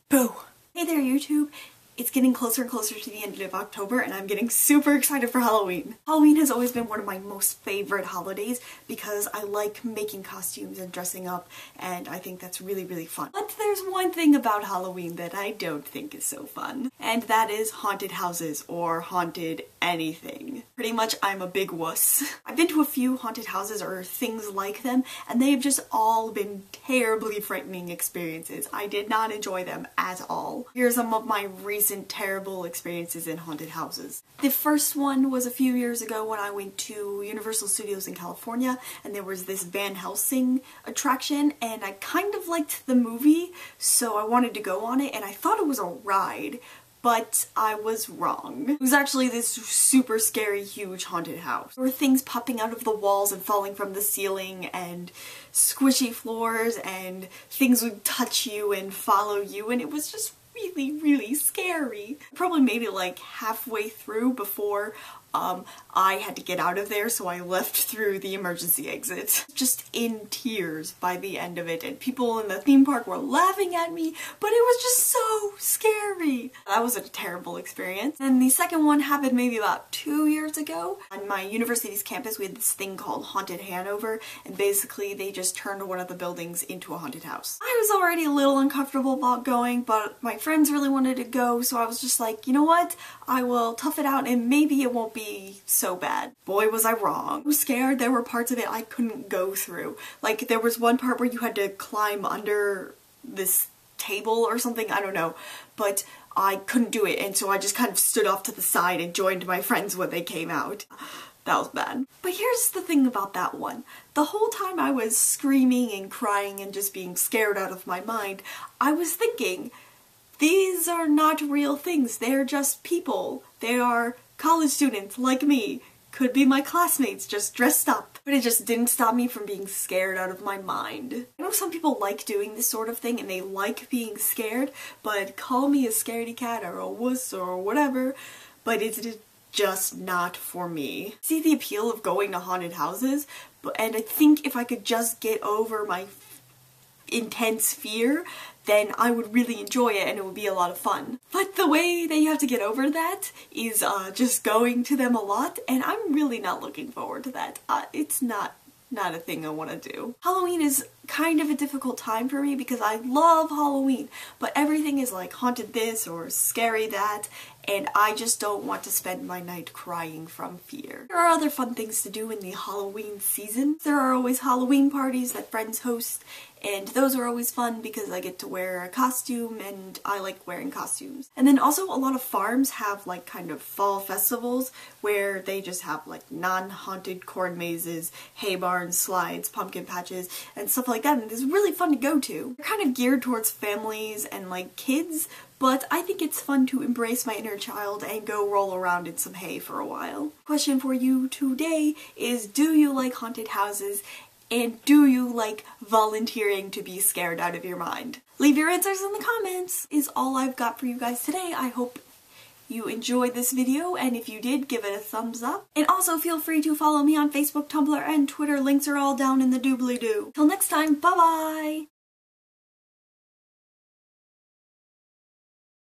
Boo! Hey there, YouTube! It's getting closer and closer to the end of October and I'm getting super excited for Halloween. Halloween has always been one of my most favorite holidays because I like making costumes and dressing up, and I think that's really, really fun. But there's one thing about Halloween that I don't think is so fun, and that is haunted houses or haunted anything. Pretty much I'm a big wuss. I've been to a few haunted houses or things like them, and they've just all been terribly frightening experiences. I did not enjoy them at all. Here are some of my recent terrible experiences in haunted houses. The first one was a few years ago when I went to Universal Studios in California, and there was this Van Helsing attraction, and I kind of liked the movie, so I wanted to go on it, and I thought it was a ride. But I was wrong. It was actually this super scary, huge haunted house. There were things popping out of the walls and falling from the ceiling, and squishy floors, and things would touch you and follow you, and it was just really, really scary. I probably made it like halfway through before I had to get out of there, so I left through the emergency exit. Just in tears by the end of it, and people in the theme park were laughing at me, but it was just so scary. That was a terrible experience. And the second one happened maybe about 2 years ago. On my university's campus, we had this thing called Haunted Hanover, and basically they just turned one of the buildings into a haunted house. I was already a little uncomfortable about going, but my friends really wanted to go, so I was just like, you know what? I will tough it out and maybe it won't be so bad. Boy, was I wrong. I was scared. There were parts of it I couldn't go through. Like, there was one part where you had to climb under this table or something, I don't know, but I couldn't do it, and so I just kind of stood off to the side and joined my friends when they came out. That was bad. But here's the thing about that one. The whole time I was screaming and crying and just being scared out of my mind, I was thinking, these are not real things. They're just people. They are college students like me. Could be my classmates just dressed up. But it just didn't stop me from being scared out of my mind. I know some people like doing this sort of thing and they like being scared, but call me a scaredy cat or a wuss or whatever, but it's just not for me. I see the appeal of going to haunted houses, and I think if I could just get over my intense fear, then I would really enjoy it and it would be a lot of fun. But the way that you have to get over that is just going to them a lot, and I'm really not looking forward to that. It's not a thing I want to do. Halloween is kind of a difficult time for me because I love Halloween, but everything is like haunted this or scary that, and I just don't want to spend my night crying from fear. There are other fun things to do in the Halloween season. There are always Halloween parties that friends host, and those are always fun because I get to wear a costume and I like wearing costumes. And then also a lot of farms have like kind of fall festivals where they just have like non-haunted corn mazes, hay barns, slides, pumpkin patches, and stuff like that, and it's really fun to go to. They're kind of geared towards families and like kids, but I think it's fun to embrace my inner child and go roll around in some hay for a while. Question for you today is, do you like haunted houses? And do you like volunteering to be scared out of your mind? Leave your answers in the comments is all I've got for you guys today. I hope you enjoyed this video, and if you did, give it a thumbs up. And also feel free to follow me on Facebook, Tumblr, and Twitter. Links are all down in the doobly-doo. Till next time, bye-bye!